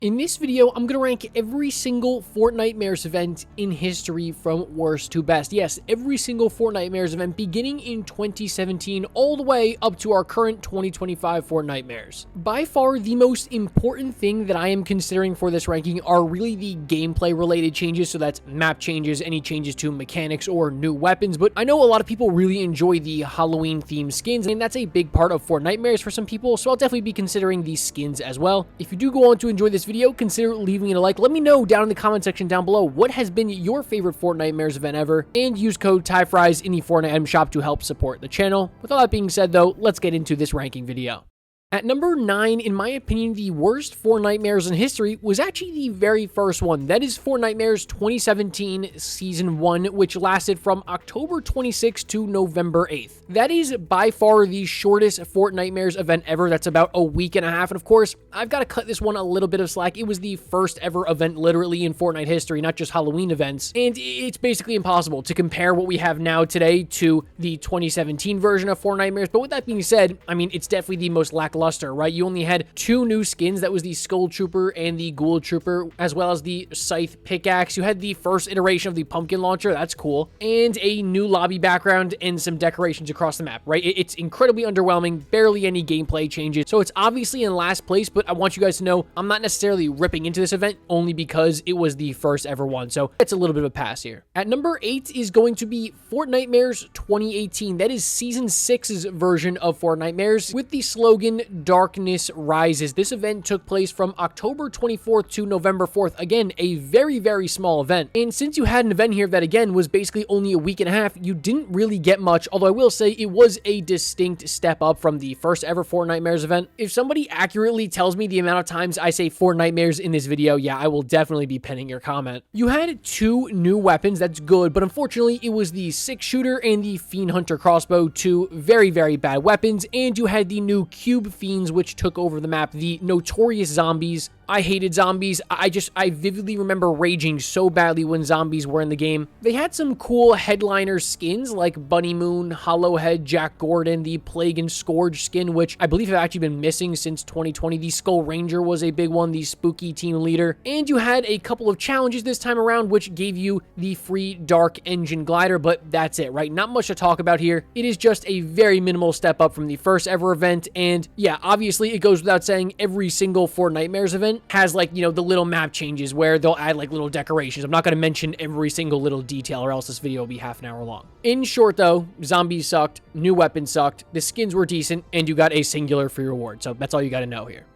In this video, I'm going to rank every single Fortnitemares event in history from worst to best. Yes, every single Fortnitemares event beginning in 2017 all the way up to our current 2025 Fortnitemares. By far, the most important thing that I am considering for this ranking are really the gameplay related changes. So that's map changes, any changes to mechanics or new weapons. But I know a lot of people really enjoy the Halloween themed skins, and that's a big part of Fortnitemares for some people. So I'll definitely be considering these skins as well. If you do go on to enjoy this video, consider leaving it a like. Let me know down in the comment section down below what has been your favorite Fortnitemares event ever, and use code TYFRYZ in the Fortnite item shop to help support the channel. With all that being said though, let's get into this ranking video. At number 9, in my opinion, the worst Fortnitemares in history was actually the very first one. That is Fortnitemares 2017 Season 1, which lasted from October 26th to November 8th. That is by far the shortest Fortnitemares event ever. That's about a week and a half. And of course, I've got to cut this one a little bit of slack. It was the first ever event literally in Fortnite history, not just Halloween events. And it's basically impossible to compare what we have now today to the 2017 version of Fortnitemares. But with that being said, I mean, it's definitely the most lackluster, right? You only had 2 new skins. That was the Skull Trooper and the Ghoul Trooper, as well as the Scythe Pickaxe. You had the first iteration of the Pumpkin Launcher. That's cool. And a new lobby background and some decorations across the map, right? It's incredibly underwhelming. Barely any gameplay changes. So it's obviously in last place, but I want you guys to know I'm not necessarily ripping into this event only because it was the first ever one. So it's a little bit of a pass here. At number 8 is going to be Fortnitemares 2018. That is Season 6's version of Fortnitemares with the slogan Darkness Rises. This event took place from October 24th to November 4th. Again, a very, very small event. And since you had an event here that, again, was basically only a week and a half, you didn't really get much, although I will say it was a distinct step up from the first ever Fortnitemares event. If somebody accurately tells me the amount of times I say Fortnitemares in this video, yeah, I will definitely be pinning your comment. You had 2 new weapons, that's good, but unfortunately, it was the 6-shooter and the Fiend Hunter crossbow, 2 very, very bad weapons, and you had the new Cube Fiends, which took over the map, the notorious zombies. I hated zombies. I vividly remember raging so badly when zombies were in the game. They had some cool headliner skins like Bunny Moon, Hollowhead, Jack Gordon, the Plague and Scourge skin, which I believe have actually been missing since 2020. The Skull Ranger was a big one, the Spooky Team Leader. And you had a couple of challenges this time around, which gave you the free Dark Engine Glider, but that's it, right? Not much to talk about here. It is just a very minimal step up from the first ever event, and yeah, obviously it goes without saying every single Fortnitemares event has, like, you know, the little map changes where they'll add like little decorations. I'm not going to mention every single little detail or else this video will be half an hour long. In short though, zombies sucked, new weapons sucked, the skins were decent, and you got a singular free reward. So that's all you got to know here.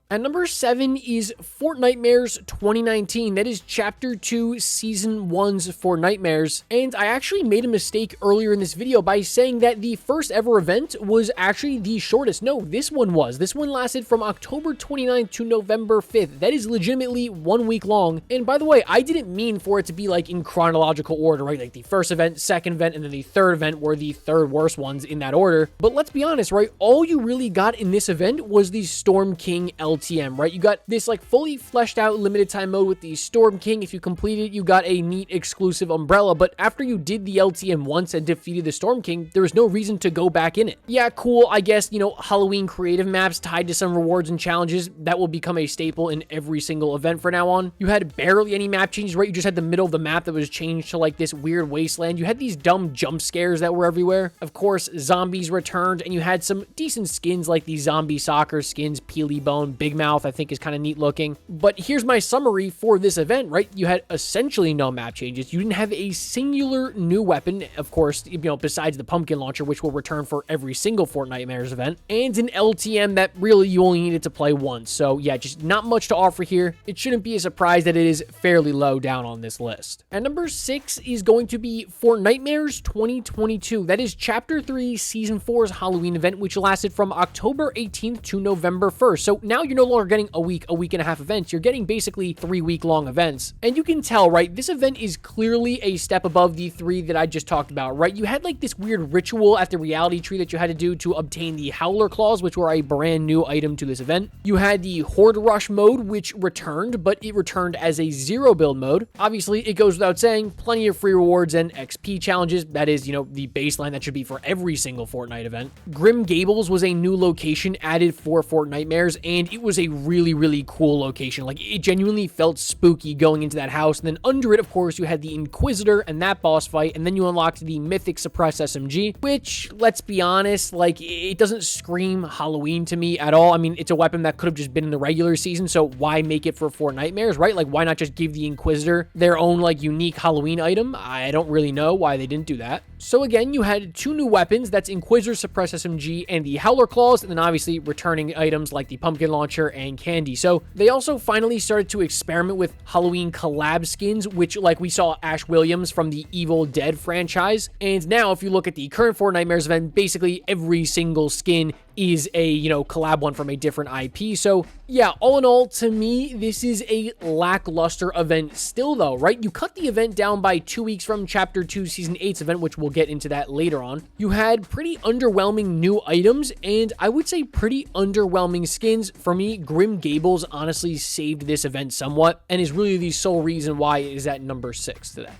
At number 7 is Fortnitemares 2019. That is Chapter 2, Season 1's Fortnitemares. And I actually made a mistake earlier in this video by saying that the first ever event was actually the shortest. No, this one was. This one lasted from October 29th to November 5th. That is legitimately 1 week long. And by the way, I didn't mean for it to be like in chronological order, right? Like the first event, second event, and then the third event were the third worst ones in that order. But let's be honest, right? All you really got in this event was the Storm King LTM, right? You got this like fully fleshed out limited time mode with the Storm King. If you completed it, you got a neat exclusive umbrella, but after you did the LTM once and defeated the Storm King, there was no reason to go back in it. Yeah, cool, I guess, you know, Halloween creative maps tied to some rewards and challenges, that will become a staple in every single event for now on. You had barely any map changes, right? You just had the middle of the map that was changed to like this weird wasteland. You had these dumb jump scares that were everywhere. Of course, zombies returned, and you had some decent skins like the zombie soccer skins, Peely Bone, Big Mouth, I think is kind of neat looking. But here's my summary for this event, right? You had essentially no map changes. You didn't have a singular new weapon, of course, you know, besides the Pumpkin Launcher, which will return for every single Fortnitemares event, and an LTM that really you only needed to play once. So yeah, just not much to offer here. It shouldn't be a surprise that it is fairly low down on this list. At number 6 is going to be Fortnitemares 2022. That is Chapter 3, Season 4's Halloween event, which lasted from October 18th to November 1st. So now you're no longer getting a week and a half events. You're getting basically 3-week-long events. And you can tell, right, this event is clearly a step above the 3 that I just talked about, right? You had like this weird ritual at the reality tree that you had to do to obtain the Howler Claws, which were a brand new item to this event. You had the Horde Rush mode, which returned, but it returned as a 0 build mode. Obviously, it goes without saying, plenty of free rewards and XP challenges. That is, you know, the baseline that should be for every single Fortnite event. Grim Gables was a new location added for Fortnitemares, and it was was a really, really cool location. Like, it genuinely felt spooky going into that house. And then under it, of course, you had the Inquisitor and that boss fight. And then you unlocked the mythic suppressed SMG, which, let's be honest, like, it doesn't scream Halloween to me at all. I mean, it's a weapon that could have just been in the regular season, so why make it for Fortnitemares, right? Like, why not just give the Inquisitor their own, like, unique Halloween item? I don't really know why they didn't do that. So again, you had 2 new weapons. That's Inquisitor suppressed SMG and the Howler Claws, and then obviously returning items like the pumpkin launcher and candy. So they also finally started to experiment with Halloween collab skins, which, like, we saw Ash Williams from the Evil Dead franchise. And now if you look at the current Fortnitemares event, basically every single skin is a, you know, collab one from a different IP. So yeah, all in all, to me, this is a lackluster event still though, right? You cut the event down by 2 weeks from Chapter 2 Season 8's event, which we'll get into that later on. You had pretty underwhelming new items, and I would say pretty underwhelming skins. For me, Grim Gables honestly saved this event somewhat, and is really the sole reason why it is at number 6 today.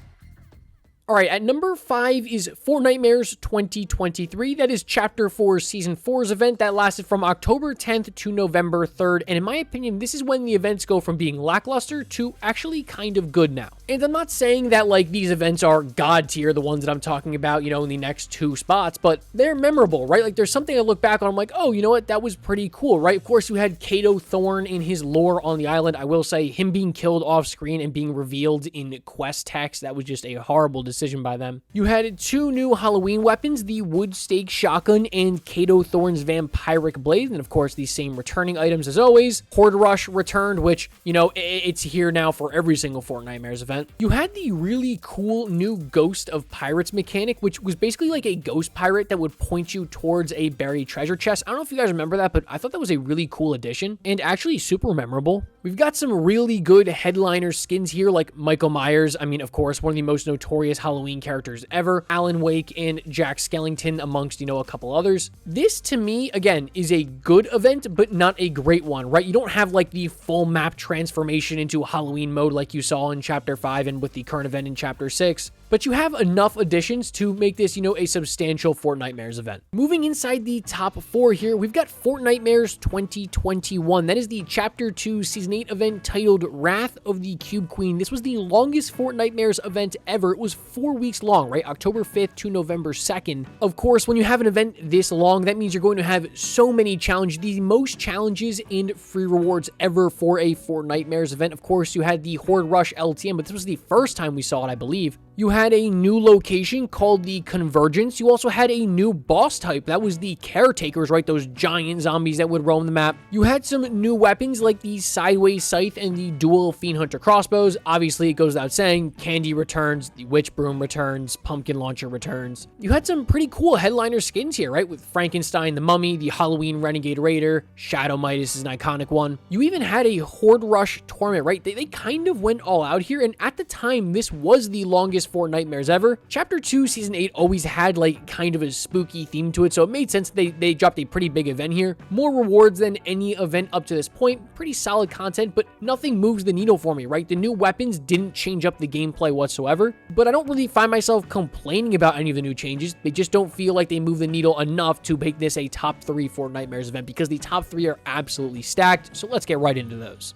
All right, at number 5 is Fortnitemares 2023. That is Chapter 4 Season 4's event that lasted from October 10th to November 3rd. And in my opinion, this is when the events go from being lackluster to actually kind of good now. And I'm not saying that, like, these events are god tier, the ones that I'm talking about, you know, in the next 2 spots, but they're memorable, right? Like, there's something I look back on, I'm like, oh, you know what? That was pretty cool, right? Of course, you had Kato Thorn in his lore on the island. I will say him being killed off screen and being revealed in quest text, that was just a horrible decision by them. You had 2 new Halloween weapons, the Wood Stake Shotgun and Kato Thorn's Vampiric Blade, and of course the same returning items as always. Horde Rush returned, which, you know, it's here now for every single Fortnitemares event. You had the really cool new Ghost of Pirates mechanic, which was basically like a ghost pirate that would point you towards a buried treasure chest. I don't know if you guys remember that, but I thought that was a really cool addition and actually super memorable. We've got some really good headliner skins here, like Michael Myers. I mean, of course, one of the most notorious Halloween characters ever, Alan Wake and Jack Skellington, amongst, you know, a couple others. This, to me, again, is a good event, but not a great one, right? You don't have, like, the full map transformation into Halloween mode like you saw in Chapter 5 and with the current event in Chapter 6. But you have enough additions to make this, you know, a substantial Fortnitemares event. Moving inside the top 4 here, we've got Fortnitemares 2021. That is the Chapter 2 Season 8 event titled Wrath of the Cube Queen. This was the longest Fortnitemares event ever. It was 4 weeks long, right? October 5th to November 2nd. Of course, when you have an event this long, that means you're going to have so many challenges, the most challenges and free rewards ever for a Fortnitemares event. Of course, you had the Horde Rush LTM, but this was the first time we saw it, I believe. You had a new location called the Convergence. You also had a new boss type. That was the Caretakers, right? Those giant zombies that would roam the map. You had some new weapons like the Sideways Scythe and the dual Fiend Hunter crossbows. Obviously, it goes without saying, Candy returns, the Witch Broom returns, Pumpkin Launcher returns. You had some pretty cool headliner skins here, right? With Frankenstein the Mummy, the Halloween Renegade Raider, Shadow Midas is an iconic one. You even had a Horde Rush tournament, right? They kind of went all out here, and at the time, this was the longest Fortnitemares ever. Chapter 2 Season 8 always had, like, kind of a spooky theme to it, so it made sense they dropped a pretty big event here. More rewards than any event up to this point. Pretty solid content, but nothing moves the needle for me, right? The new weapons didn't change up the gameplay whatsoever, but I don't really find myself complaining about any of the new changes. They just don't feel like they move the needle enough to make this a top 3 Fortnitemares event, because the top 3 are absolutely stacked, so let's get right into those.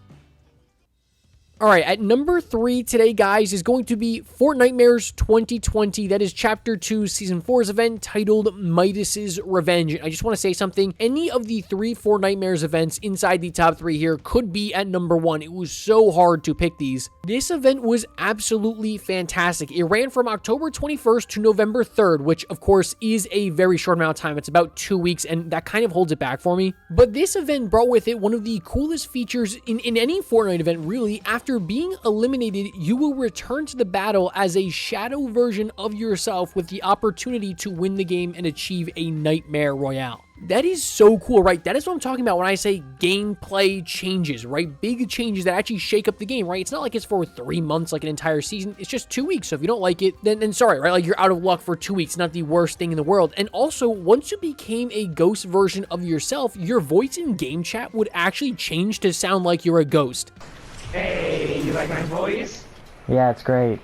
All right, at number 3 today, guys, is going to be Fortnitemares 2020. That is Chapter 2 Season 4's event titled Midas's Revenge. I just want to say something. Any of the 3 Fortnitemares events inside the top 3 here could be at number 1. It was so hard to pick these. This event was absolutely fantastic. It ran from October 21st to November 3rd, which, of course, is a very short amount of time. It's about 2 weeks, and that kind of holds it back for me. But this event brought with it one of the coolest features in any Fortnite event, really. After being eliminated, you will return to the battle as a shadow version of yourself with the opportunity to win the game and achieve a Nightmare Royale. That is so cool, right? That is what I'm talking about when I say gameplay changes, right? Big changes that actually shake up the game, right? It's not like it's for 3 months, like an entire season. It's just 2 weeks. So if you don't like it, then sorry, right? Like, you're out of luck for 2 weeks. Not the worst thing in the world. And also, once you became a ghost version of yourself, your voice in game chat would actually change to sound like you're a ghost. Hey, you like my voice? Yeah, it's great.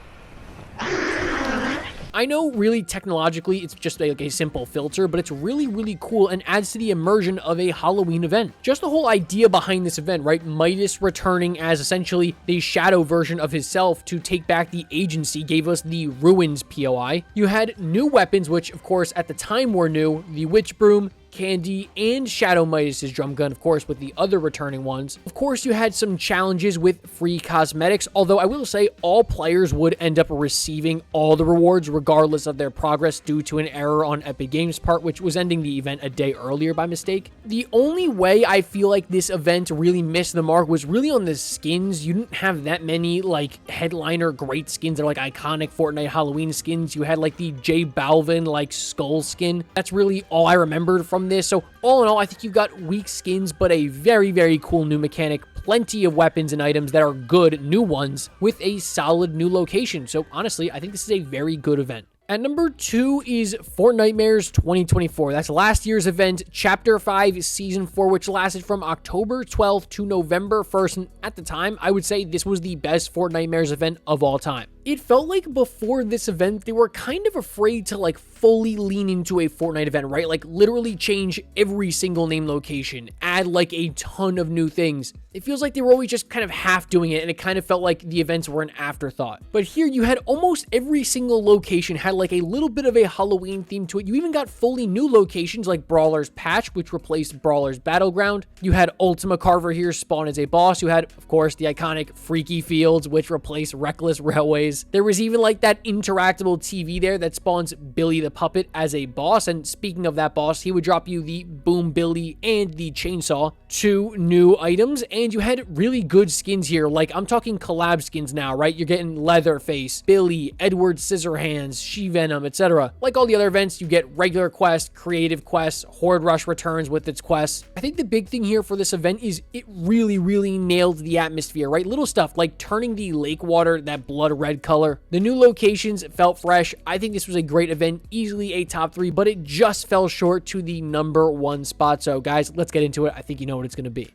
I I know really technologically it's just like a simple filter, but it's really, really cool and adds to the immersion of a Halloween event. Just the whole idea behind this event, right? Midas returning as essentially the shadow version of himself to take back the agency gave us the Ruins POI. You had new weapons, which of course at the time were new, the Witch Broom, Candy, and Shadow Midas' drum gun, of course, with the other returning ones. Of course, you had some challenges with free cosmetics, although I will say all players would end up receiving all the rewards regardless of their progress due to an error on Epic Games' part, which was ending the event a day earlier by mistake. The only way I feel like this event really missed the mark was really on the skins. You didn't have that many like headliner great skins that are like iconic Fortnite Halloween skins. You had like the J Balvin like skull skin. That's really all I remembered from this. So all in all, I think you've got weak skins, but a very, very cool new mechanic. Plenty of weapons and items that are good new ones with a solid new location. So honestly, I think this is a very good event. At number 2 is Fortnitemares 2024. That's last year's event, Chapter 5, Season 4, which lasted from October 12th to November 1st. And at the time, I would say this was the best Fortnitemares event of all time. It felt like before this event, they were kind of afraid to like fully lean into a Fortnite event, right? Like literally change every single name location, add like a ton of new things. It feels like they were always just kind of half doing it, and it kind of felt like the events were an afterthought. But here you had almost every single location had like a little bit of a Halloween theme to it. You even got fully new locations like Brawler's Patch, which replaced Brawler's Battleground. You had Ultima Carver here spawn as a boss. You had, of course, the iconic Freaky Fields, which replaced Reckless Railways. There was even like that interactable TV there that spawns Billy the Puppet as a boss. And speaking of that boss, he would drop you the Boom Billy and the Chainsaw, 2 new items. And you had really good skins here. Like I'm talking collab skins now, right? You're getting Leatherface, Billy, Edward Scissorhands, She-Venom, etc. Like all the other events, you get regular quests, creative quests, Horde Rush returns with its quests. I think the big thing here for this event is it really, really nailed the atmosphere, right? Little stuff like turning the lake water that blood red color. The new locations felt fresh. I think this was a great event, easily a top 3, but it just fell short to the number 1 spot. So guys, let's get into it. I think you know what it's going to be.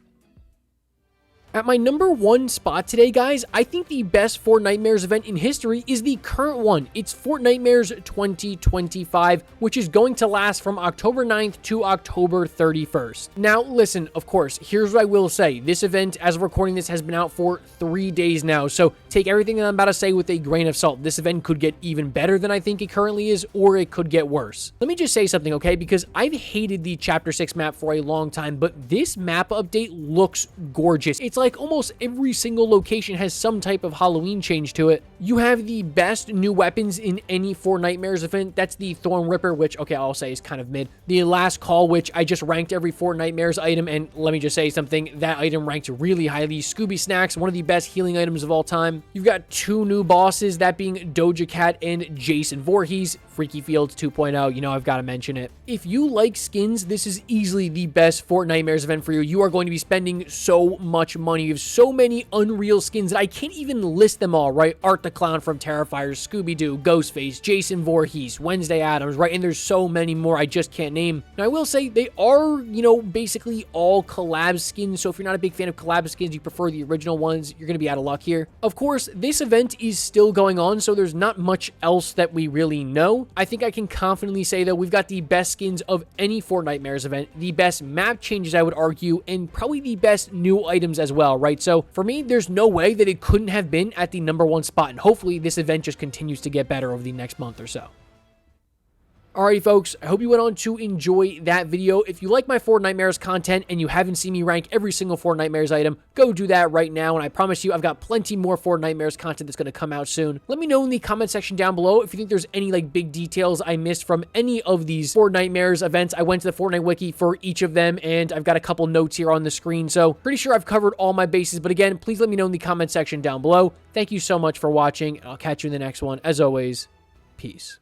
At my number 1 spot today, guys, I think the best Fortnitemares event in history is the current one. It's Fortnitemares 2025, which is going to last from October 9th to October 31st. Now, listen, of course, here's what I will say. This event, as of recording this, has been out for 3 days now, so take everything that I'm about to say with a grain of salt. This event could get even better than I think it currently is, or it could get worse. Let me just say something, okay? Because I've hated the Chapter 6 map for a long time, but this map update looks gorgeous. It's like almost every single location has some type of Halloween change to it. You have the best new weapons in any Fortnitemares event. That's the Thorn Ripper, which, okay, I'll say is kind of mid. The Last Call, which I just ranked every Fortnitemares item, and let me just say something, that item ranked really highly. Scooby Snacks, one of the best healing items of all time. You've got 2 new bosses, that being Doja Cat and Jason Voorhees. Freaky Fields 2.0, you know I've got to mention it. If you like skins, this is easily the best Fortnitemares event for you. You are going to be spending so much money. You have so many unreal skins that I can't even list them all, right? Art the Clown from TYFRYZ, Scooby-Doo, Ghostface, Jason Voorhees, Wednesday Addams, right? And there's so many more I just can't name. Now, I will say they are, you know, basically all collab skins. So if you're not a big fan of collab skins, you prefer the original ones, you're going to be out of luck here. Of course, this event is still going on, so there's not much else that we really know. I think I can confidently say, though, we've got the best skins of any Fortnitemares event, the best map changes, I would argue, and probably the best new items as well, right? So for me, there's no way that it couldn't have been at the number 1 spot, and hopefully this event just continues to get better over the next month or so. Alrighty, folks, I hope you went on to enjoy that video. If you like my Fortnitemares content and you haven't seen me rank every single Fortnitemares item, go do that right now, and I promise you I've got plenty more Fortnitemares content that's going to come out soon. Let me know in the comment section down below if you think there's any like big details I missed from any of these Fortnitemares events. I went to the Fortnite wiki for each of them, and I've got a couple notes here on the screen, so pretty sure I've covered all my bases. But again, please let me know in the comment section down below. Thank you so much for watching, and I'll catch you in the next one. As always, peace.